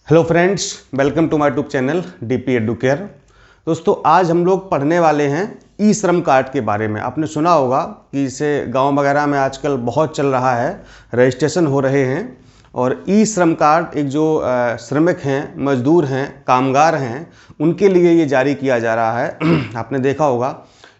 Hello friends, welcome to my YouTube channel DP Educare. दोस्तों, आज हम लोग पढ़ने वाले हैं ई श्रम कार्ड के बारे में। आपने सुना होगा कि इसे गांव वगैरह में आजकल बहुत चल रहा है, रजिस्ट्रेशन हो रहे हैं। और ई श्रम कार्ड एक जो श्रमिक हैं, मजदूर हैं, कामगार हैं, उनके लिए ये जारी किया जा रहा है। आपने देखा होगा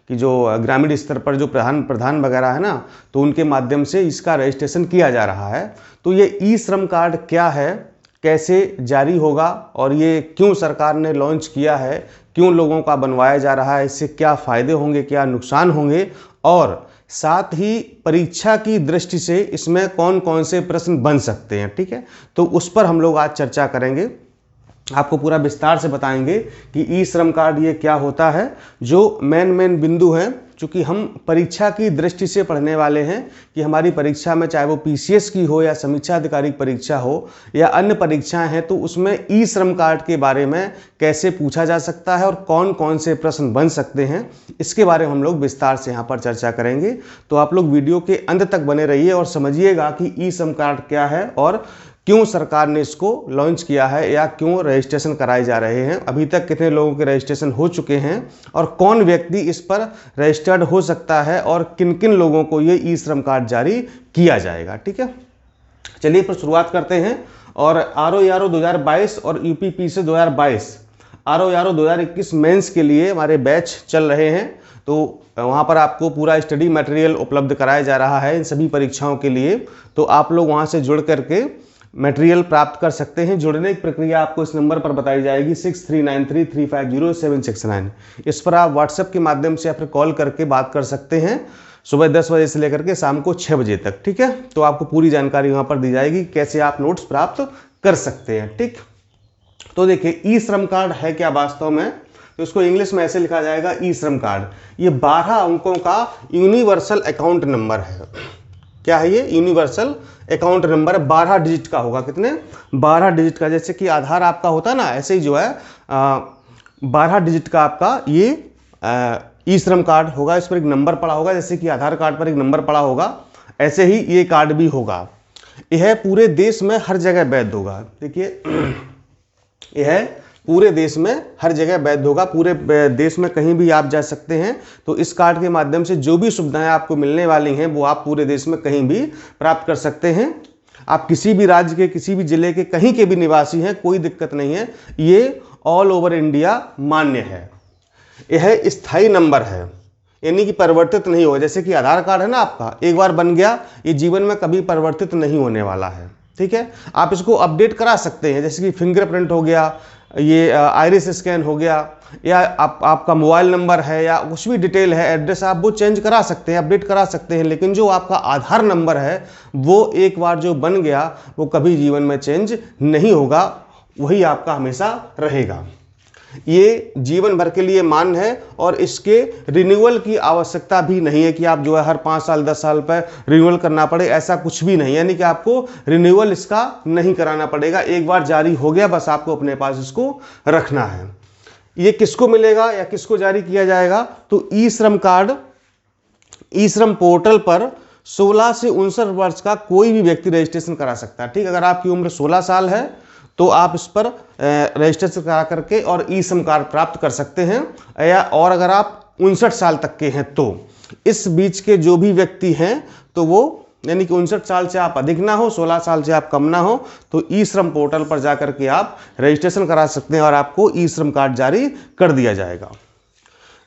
कि जो ग्रामीण स्तर पर जो प्रधान वगैरह है ना, तो उनके माध्यम से इसका रजिस्ट्रेशन किया जा रहा है। तो ये ई श्रम कार्ड क्या है, कैसे जारी होगा और ये क्यों सरकार ने लॉन्च किया है, क्यों लोगों का बनवाया जा रहा है, इससे क्या फ़ायदे होंगे, क्या नुकसान होंगे, और साथ ही परीक्षा की दृष्टि से इसमें कौन कौन से प्रश्न बन सकते हैं। ठीक है, तो उस पर हम लोग आज चर्चा करेंगे। आपको पूरा विस्तार से बताएंगे कि ई श्रम कार्ड ये क्या होता है। जो मेन बिंदु हैं, चूँकि हम परीक्षा की दृष्टि से पढ़ने वाले हैं कि हमारी परीक्षा में चाहे वो पीसीएस की हो या समीक्षा अधिकारिक परीक्षा हो या अन्य परीक्षाएं हैं, तो उसमें ई श्रम कार्ड के बारे में कैसे पूछा जा सकता है और कौन कौन से प्रश्न बन सकते हैं, इसके बारे में हम लोग विस्तार से यहाँ पर चर्चा करेंगे। तो आप लोग वीडियो के अंत तक बने रहिए और समझिएगा कि ई श्रम कार्ड क्या है और क्यों सरकार ने इसको लॉन्च किया है या क्यों रजिस्ट्रेशन कराए जा रहे हैं, अभी तक कितने लोगों के रजिस्ट्रेशन हो चुके हैं और कौन व्यक्ति इस पर रजिस्टर्ड हो सकता है और किन किन लोगों को ये ई श्रम कार्ड जारी किया जाएगा। ठीक है, चलिए फिर शुरुआत करते हैं। और आरओ 2022 और यूपीपीसी 2022, आरओ 2021 मेंस के लिए हमारे बैच चल रहे हैं। तो वहाँ पर आपको पूरा स्टडी मटेरियल उपलब्ध कराया जा रहा है इन सभी परीक्षाओं के लिए। तो आप लोग वहाँ से जुड़ करके मटेरियल प्राप्त कर सकते हैं। जुड़ने की प्रक्रिया आपको इस नंबर पर बताई जाएगी 6393350769। इस पर आप व्हाट्सएप के माध्यम से या फिर कॉल करके बात कर सकते हैं, सुबह 10 बजे से लेकर के शाम को 6 बजे तक। ठीक है, तो आपको पूरी जानकारी वहाँ पर दी जाएगी कैसे आप नोट्स प्राप्त कर सकते हैं। ठीक, तो देखिए ई श्रम कार्ड है क्या वास्तव में, तो इसको इंग्लिश में ऐसे लिखा जाएगा ई श्रम कार्ड। ये 12 अंकों का यूनिवर्सल अकाउंट नंबर है। क्या है ये? यूनिवर्सल अकाउंट नंबर 12 डिजिट का होगा। कितने? 12 डिजिट का। जैसे कि आधार आपका होता है ना, ऐसे ही जो है 12 डिजिट का आपका ये ई श्रम कार्ड होगा। इस पर एक नंबर पड़ा होगा, जैसे कि आधार कार्ड पर एक नंबर पड़ा होगा, ऐसे ही ये कार्ड भी होगा। यह पूरे देश में हर जगह वैध होगा। देखिए, यह पूरे देश में हर जगह वैध होगा। पूरे देश में कहीं भी आप जा सकते हैं। तो इस कार्ड के माध्यम से जो भी सुविधाएं आपको मिलने वाली हैं वो आप पूरे देश में कहीं भी प्राप्त कर सकते हैं। आप किसी भी राज्य के, किसी भी जिले के, कहीं के भी निवासी हैं, कोई दिक्कत नहीं है। ये ऑल ओवर इंडिया मान्य है। यह स्थायी नंबर है, यानी कि परिवर्तित नहीं होगा। जैसे कि आधार कार्ड है ना आपका, एक बार बन गया, ये जीवन में कभी परिवर्तित नहीं होने वाला है। ठीक है, आप इसको अपडेट करा सकते हैं, जैसे कि फिंगरप्रिंट हो गया, ये आइरिस स्कैन हो गया, या आपका मोबाइल नंबर है या कुछ भी डिटेल है, एड्रेस, आप वो चेंज करा सकते हैं, अपडेट करा सकते हैं। लेकिन जो आपका आधार नंबर है वो एक बार जो बन गया वो कभी जीवन में चेंज नहीं होगा, वही आपका हमेशा रहेगा। ये जीवन भर के लिए मान्य है और इसके रिन्यूअल की आवश्यकता भी नहीं है कि आप जो है हर 5 साल 10 साल पर रिन्यूअल करना पड़े, ऐसा कुछ भी नहीं। यानी कि आपको रिन्यूअल इसका नहीं कराना पड़ेगा। एक बार जारी हो गया, बस आपको अपने पास इसको रखना है। ये किसको मिलेगा या किसको जारी किया जाएगा? तो ई श्रम कार्ड ई श्रम पोर्टल पर 16 से 59 वर्ष का कोई भी व्यक्ति रजिस्ट्रेशन करा सकता है। ठीक, अगर आपकी उम्र 16 साल है तो आप इस पर रजिस्ट्रेशन करा करके और ई श्रम कार्ड प्राप्त कर सकते हैं। या और अगर आप 59 साल तक के हैं तो इस बीच के जो भी व्यक्ति हैं तो वो, यानी कि 59 साल से आप अधिक ना हो, 16 साल से आप कम ना हो, तो ई श्रम पोर्टल पर जा करके आप रजिस्ट्रेशन करा सकते हैं और आपको ई श्रम कार्ड जारी कर दिया जाएगा।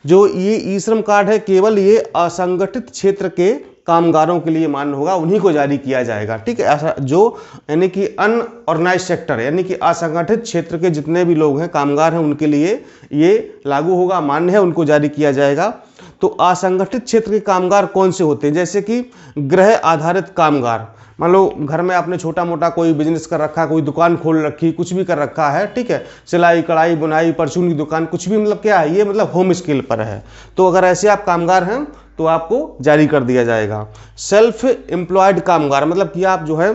जो ये ई श्रम कार्ड है, केवल ये असंगठित क्षेत्र के कामगारों के लिए मान्य होगा, उन्हीं को जारी किया जाएगा। ठीक है, ऐसा जो यानी कि अनऑर्गेनाइज्ड सेक्टर, यानी कि असंगठित क्षेत्र के जितने भी लोग हैं, कामगार हैं, उनके लिए ये लागू होगा, मान्य है, उनको जारी किया जाएगा। तो असंगठित क्षेत्र के कामगार कौन से होते हैं? जैसे कि गृह आधारित कामगार, मान लो घर में आपने छोटा मोटा कोई बिजनेस कर रखा है, कोई दुकान खोल रखी, कुछ भी कर रखा है। ठीक है, सिलाई कढ़ाई बुनाई परचून की दुकान, कुछ भी, मतलब क्या है ये, मतलब होम स्किल पर है। तो अगर ऐसे आप कामगार हैं तो आपको जारी कर दिया जाएगा। सेल्फ एम्प्लॉयड कामगार, मतलब कि आप जो है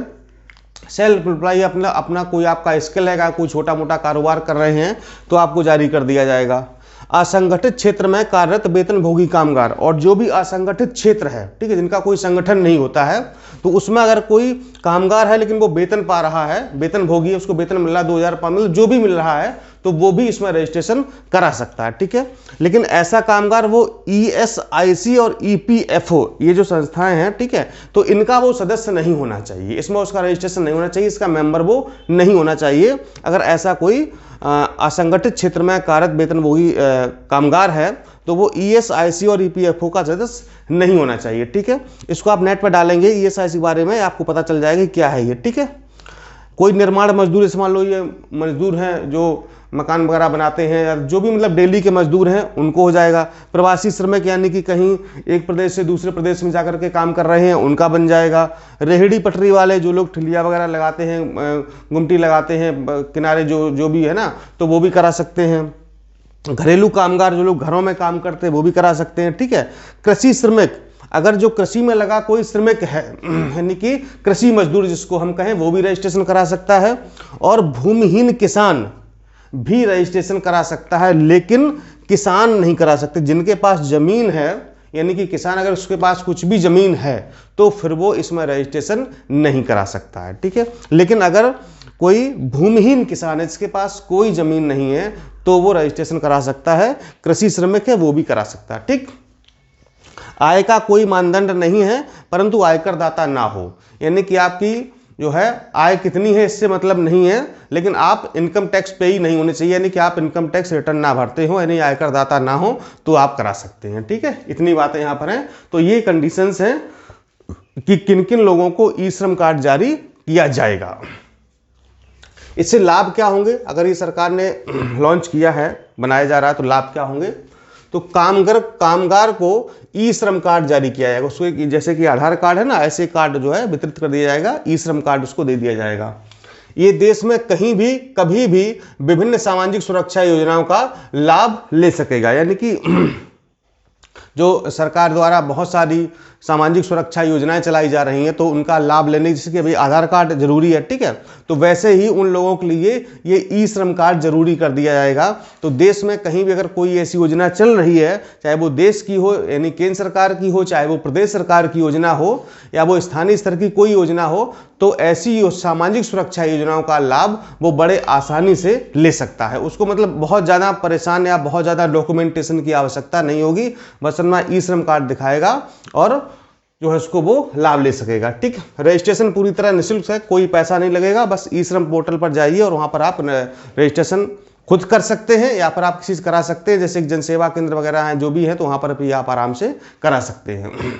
सेल्फ एम्प्लॉय, अपना कोई आपका स्किल है, कोई छोटा मोटा कारोबार कर रहे हैं तो आपको जारी कर दिया जाएगा। असंगठित क्षेत्र में कार्यरत वेतनभोगी कामगार, और जो भी असंगठित क्षेत्र है, ठीक है, जिनका कोई संगठन नहीं होता है, तो उसमें अगर कोई कामगार है लेकिन वो वेतन पा रहा है, वेतनभोगी है, उसको वेतन मिल रहा है 2005 में, जो भी मिल रहा है, तो वो भी इसमें रजिस्ट्रेशन करा सकता है, ठीक है। लेकिन ऐसा कामगार वो ESIC और EPFO ये जो संस्थाएं हैं, ठीक है, तो इनका वो सदस्य नहीं होना चाहिए, इसमें उसका रजिस्ट्रेशन नहीं होना चाहिए, इसका मेंबर वो नहीं होना चाहिए। अगर ऐसा कोई असंगठित क्षेत्र में कार्यरत वेतनभोगी कामगार है तो वो ESIC और EPFO का सदस्य नहीं होना चाहिए, ठीक है। इसको आप नेट पर डालेंगे ESIC के बारे में, आपको पता चल जाएगा क्या है ये, ठीक है। कोई निर्माण मजदूर, जैसे मान लो ये मजदूर हैं जो मकान वगैरह बनाते हैं, या जो भी मतलब डेली के मजदूर हैं, उनको हो जाएगा। प्रवासी श्रमिक यानी कि कहीं एक प्रदेश से दूसरे प्रदेश में जाकर के काम कर रहे हैं, उनका बन जाएगा। रेहड़ी पटरी वाले जो लोग ठिलिया वगैरह लगाते हैं, गुमटी लगाते हैं किनारे, जो भी है ना, तो वो भी करा सकते हैं। घरेलू कामगार जो लोग घरों में काम करते हैं वो भी करा सकते हैं, ठीक है। कृषि श्रमिक, अगर जो कृषि में लगा कोई श्रमिक है यानी कि कृषि मजदूर जिसको हम कहें, वो भी रजिस्ट्रेशन करा सकता है। और भूमिहीन किसान भी रजिस्ट्रेशन करा सकता है, लेकिन किसान नहीं करा सकते। जिनके पास जमीन है, यानी कि किसान अगर उसके पास कुछ भी जमीन है तो फिर वो इसमें रजिस्ट्रेशन नहीं करा सकता है, ठीक है। लेकिन अगर कोई भूमिहीन किसान है जिसके पास कोई जमीन नहीं है तो वो रजिस्ट्रेशन करा सकता है। कृषि श्रमिक है वो भी करा सकता है, ठीक। आय का कोई मानदंड नहीं है, परंतु आयकर दाता ना हो, यानी कि आपकी जो है आय कितनी है इससे मतलब नहीं है, लेकिन आप इनकम टैक्स पे ही नहीं होने चाहिए, यानी कि आप इनकम टैक्स रिटर्न ना भरते हो, यानी आयकर दाता ना हो, तो आप करा सकते हैं, ठीक है। इतनी बातें यहाँ पर हैं। तो ये कंडीशंस हैं कि किन किन लोगों को ई श्रम कार्ड जारी किया जाएगा। इससे लाभ क्या होंगे? अगर ये सरकार ने लॉन्च किया है, बनाया जा रहा है, तो लाभ क्या होंगे? तो कामगार को ई श्रम कार्ड जारी किया जाएगा। उसको जैसे कि आधार कार्ड है ना, ऐसे कार्ड जो है वितरित कर दिया जाएगा, ई श्रम कार्ड उसको दे दिया जाएगा। ये देश में कहीं भी कभी भी विभिन्न सामाजिक सुरक्षा योजनाओं का लाभ ले सकेगा, यानी कि जो सरकार द्वारा बहुत सारी सामाजिक सुरक्षा योजनाएं चलाई जा रही हैं, तो उनका लाभ लेने, जैसे कि अभी आधार कार्ड जरूरी है, ठीक है, तो वैसे ही उन लोगों के लिए ये ई श्रम कार्ड जरूरी कर दिया जाएगा। तो देश में कहीं भी अगर कोई ऐसी योजना चल रही है, चाहे वो देश की हो यानी केंद्र सरकार की हो, चाहे वो प्रदेश सरकार की योजना हो, या वो स्थानीय स्तर की कोई योजना हो, तो ऐसी सामाजिक सुरक्षा योजनाओं का लाभ वो बड़े आसानी से ले सकता है। उसको मतलब बहुत ज़्यादा परेशान या बहुत ज़्यादा डॉक्यूमेंटेशन की आवश्यकता नहीं होगी, बस अपना ई श्रम कार्ड दिखाएगा और जो है उसको वो लाभ ले सकेगा, ठीक। रजिस्ट्रेशन पूरी तरह निःशुल्क है, कोई पैसा नहीं लगेगा, बस ई श्रम पोर्टल पर जाइए और वहाँ पर आप रजिस्ट्रेशन खुद कर सकते हैं, या फिर आप किसी से करा सकते हैं, जैसे जनसेवा केंद्र वगैरह हैं जो भी है, तो वहाँ पर भी आप आराम से करा सकते हैं।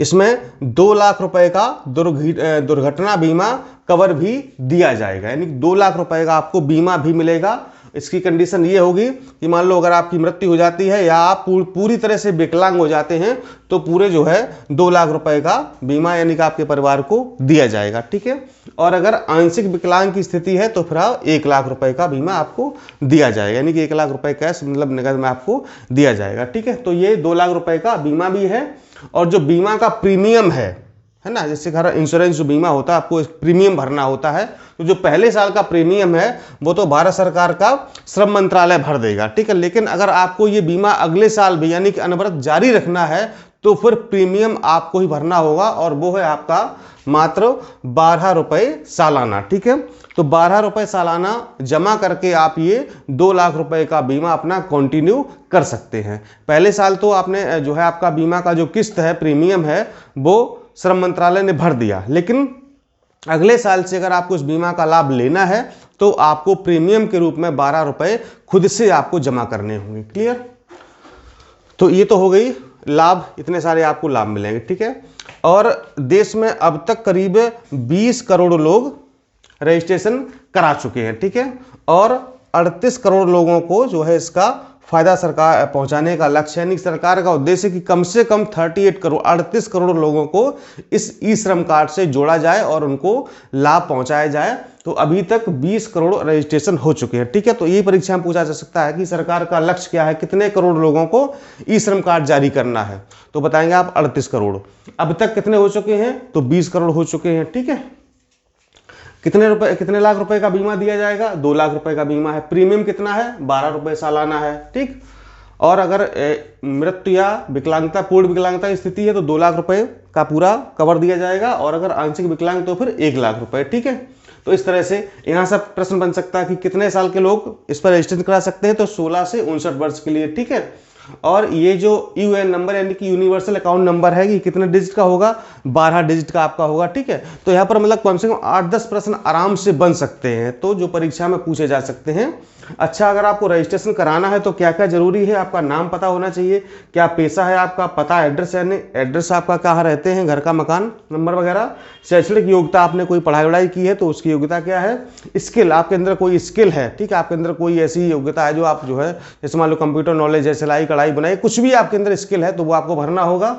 इसमें 2 लाख रुपए का दुर्घटना बीमा कवर भी दिया जाएगा, यानी 2 लाख रुपए का आपको बीमा भी मिलेगा। इसकी कंडीशन ये होगी कि मान लो अगर आपकी मृत्यु हो जाती है या आप पूरी तरह से विकलांग हो जाते हैं, तो पूरे जो है 2 लाख रुपए का बीमा यानी कि आपके परिवार को दिया जाएगा, ठीक है। और अगर आंशिक विकलांग की स्थिति है तो फिर 1 लाख रुपए का बीमा आपको दिया जाएगा, यानी कि 1 लाख रुपए कैश मतलब नगद में आपको दिया जाएगा, ठीक है। तो ये 2 लाख रुपए का बीमा भी है। और जो बीमा का प्रीमियम है ना, जैसे घर इंश्योरेंस जो बीमा होता है, आपको प्रीमियम भरना होता है, तो जो पहले साल का प्रीमियम है वो तो भारत सरकार का श्रम मंत्रालय भर देगा, ठीक है। लेकिन अगर आपको ये बीमा अगले साल भी यानी कि अनवरत जारी रखना है तो फिर प्रीमियम आपको ही भरना होगा, और वो है आपका मात्र 12 रुपये सालाना, ठीक है। तो 12 रुपये सालाना जमा करके आप ये 2 लाख रुपए का बीमा अपना कंटिन्यू कर सकते हैं। पहले साल तो आपने जो है आपका बीमा का जो किस्त है, प्रीमियम है, वो श्रम मंत्रालय ने भर दिया, लेकिन अगले साल से अगर आपको इस बीमा का लाभ लेना है तो आपको प्रीमियम के रूप में 12 रुपये खुद से आपको जमा करने होंगे। क्लियर? तो ये तो हो गई लाभ, इतने सारे आपको लाभ मिलेंगे, ठीक है। और देश में अब तक करीब 20 करोड़ लोग रजिस्ट्रेशन करा चुके हैं, ठीक है। और 38 करोड़ लोगों को जो है इसका फायदा सरकार पहुंचाने का लक्ष्य है। यानी सरकार का उद्देश्य कि कम से कम 38 करोड़ लोगों को इस ई श्रम कार्ड से जोड़ा जाए और उनको लाभ पहुंचाया जाए। तो अभी तक 20 करोड़ रजिस्ट्रेशन हो चुके हैं, ठीक है। तो ये परीक्षा में पूछा जा सकता है कि सरकार का लक्ष्य क्या है, कितने करोड़ लोगों को ई श्रम कार्ड जारी करना है, तो बताएंगे आप 38 करोड़। अब तक कितने हो चुके हैं? तो 20 करोड़ हो चुके हैं, ठीक है। कितने लाख रुपए का बीमा दिया जाएगा? 2 लाख रुपए का बीमा है। प्रीमियम कितना है? 12 रुपए सालाना है, ठीक। और अगर मृत्यु या विकलांगता, पूर्ण विकलांगता की स्थिति है तो 2 लाख रुपए का पूरा कवर दिया जाएगा, और अगर आंशिक विकलांग तो फिर 1 लाख रुपए, ठीक है। तो इस तरह से यहाँ से प्रश्न बन सकता है कि कितने साल के लोग इस पर रजिस्ट्रेशन करा सकते हैं, तो 16 से 59 वर्ष के लिए, ठीक है। और ये जो यूएन नंबर यानी कि यूनिवर्सल अकाउंट नंबर है, कि कितने डिजिट का होगा? 12 डिजिट का आपका होगा, ठीक है। तो यहाँ पर मतलब कम से कम 8-10 प्रश्न आराम से बन सकते हैं, तो जो परीक्षा में पूछे जा सकते हैं। अच्छा, अगर आपको रजिस्ट्रेशन कराना है तो क्या क्या जरूरी है? आपका नाम पता होना चाहिए, क्या पेशा है आपका, पता एड्रेस, यानी एड्रेस आपका कहाँ रहते हैं, घर का मकान नंबर वगैरह। शैक्षणिक योग्यता, आपने कोई पढ़ाई वढ़ाई की है तो उसकी योग्यता क्या है। स्किल, आपके अंदर कोई स्किल है, ठीक है, आपके अंदर कोई ऐसी योग्यता है जो आप जो है, जैसे मान लो कंप्यूटर नॉलेज है, सिलाई कढ़ाई बुनाई, कुछ भी आपके अंदर स्किल है तो वो आपको भरना होगा।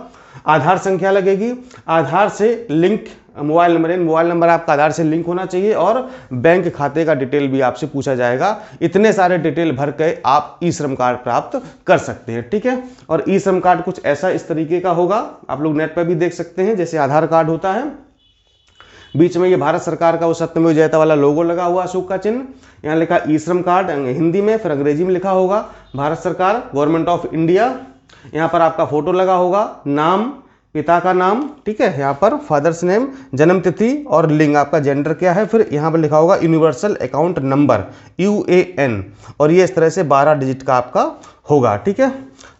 आधार संख्या लगेगी, आधार से link mobile number, mobile number आपका आधार से लिंक होना चाहिए, और बैंक खाते का डिटेल भी आपसे पूछा जाएगा। इतने सारे डिटेल भर के आप ई श्रम कार्ड प्राप्त कर सकते हैं, ठीक है। और ई श्रम कार्ड कुछ ऐसा इस तरीके का होगा, आप लोग नेट पर भी देख सकते हैं, जैसे आधार कार्ड होता है, बीच में ये भारत सरकार का वो सत्यमेव जयते वाला लोगो लगा हुआ, अशोक का चिन्ह, यहाँ लिखा ई श्रम कार्ड हिंदी में, फिर अंग्रेजी में लिखा होगा भारत सरकार, गवर्नमेंट ऑफ इंडिया। यहाँ पर आपका फोटो लगा होगा, नाम, पिता का नाम, ठीक है, यहाँ पर फादर्स नेम, जन्म तिथि और लिंग, आपका जेंडर क्या है। फिर यहाँ पर लिखा होगा यूनिवर्सल अकाउंट नंबर, UAN, और ये इस तरह से 12 डिजिट का आपका होगा, ठीक है।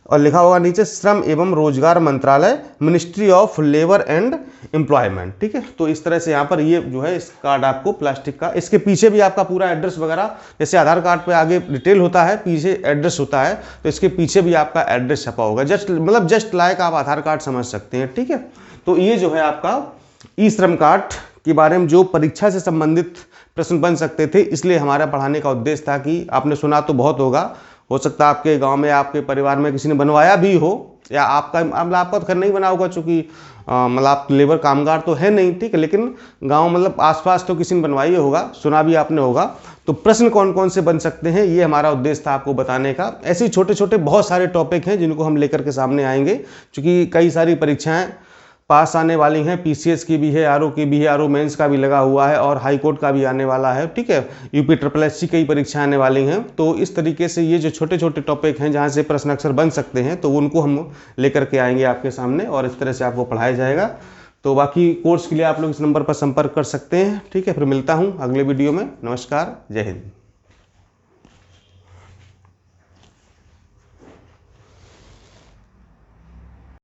और लिखा होगा नीचे श्रम एवं रोजगार मंत्रालय, ministry of labour and employment, ठीक है। तो इस तरह से यहाँ पर ये जो है इस कार्ड आपको प्लास्टिक का, इसके पीछे भी आपका पूरा एड्रेस वगैरह, जैसे आधार कार्ड पे आगे डिटेल होता है, पीछे एड्रेस होता है, तो इसके पीछे भी आपका एड्रेस छपा होगा। जस्ट लाइक आप आधार कार्ड समझ सकते हैं, ठीक है। तो ये जो है आपका ई श्रम कार्ड के बारे में जो परीक्षा से संबंधित प्रश्न बन सकते थे, इसलिए हमारा पढ़ाने का उद्देश्य था कि आपने सुना तो बहुत होगा, हो सकता है आपके गांव में, आपके परिवार में किसी ने बनवाया भी हो, या आपका तो खैर नहीं बना होगा, चूंकि मतलब आप लेबर कामगार तो है नहीं, ठीक है, लेकिन गांव मतलब आसपास तो किसी ने बनवाई होगा, सुना भी आपने होगा। तो प्रश्न कौन कौन से बन सकते हैं, ये हमारा उद्देश्य था आपको बताने का। ऐसे छोटे छोटे बहुत सारे टॉपिक हैं जिनको हम लेकर के सामने आएंगे, क्योंकि कई सारी परीक्षाएं पास आने वाली हैं, PCS की भी है, RO की भी है, RO मेंस का भी लगा हुआ है, और हाई कोर्ट का भी आने वाला है, ठीक है, UPSSC कई परीक्षाएं आने वाली हैं। तो इस तरीके से ये जो छोटे छोटे टॉपिक हैं जहां से प्रश्न अक्सर बन सकते हैं, तो उनको हम लेकर के आएंगे आपके सामने, और इस तरह से आपको पढ़ाया जाएगा। तो बाकी कोर्स के लिए आप लोग इस नंबर पर संपर्क कर सकते हैं, ठीक है। फिर मिलता हूँ अगले वीडियो में। नमस्कार, जय हिंद।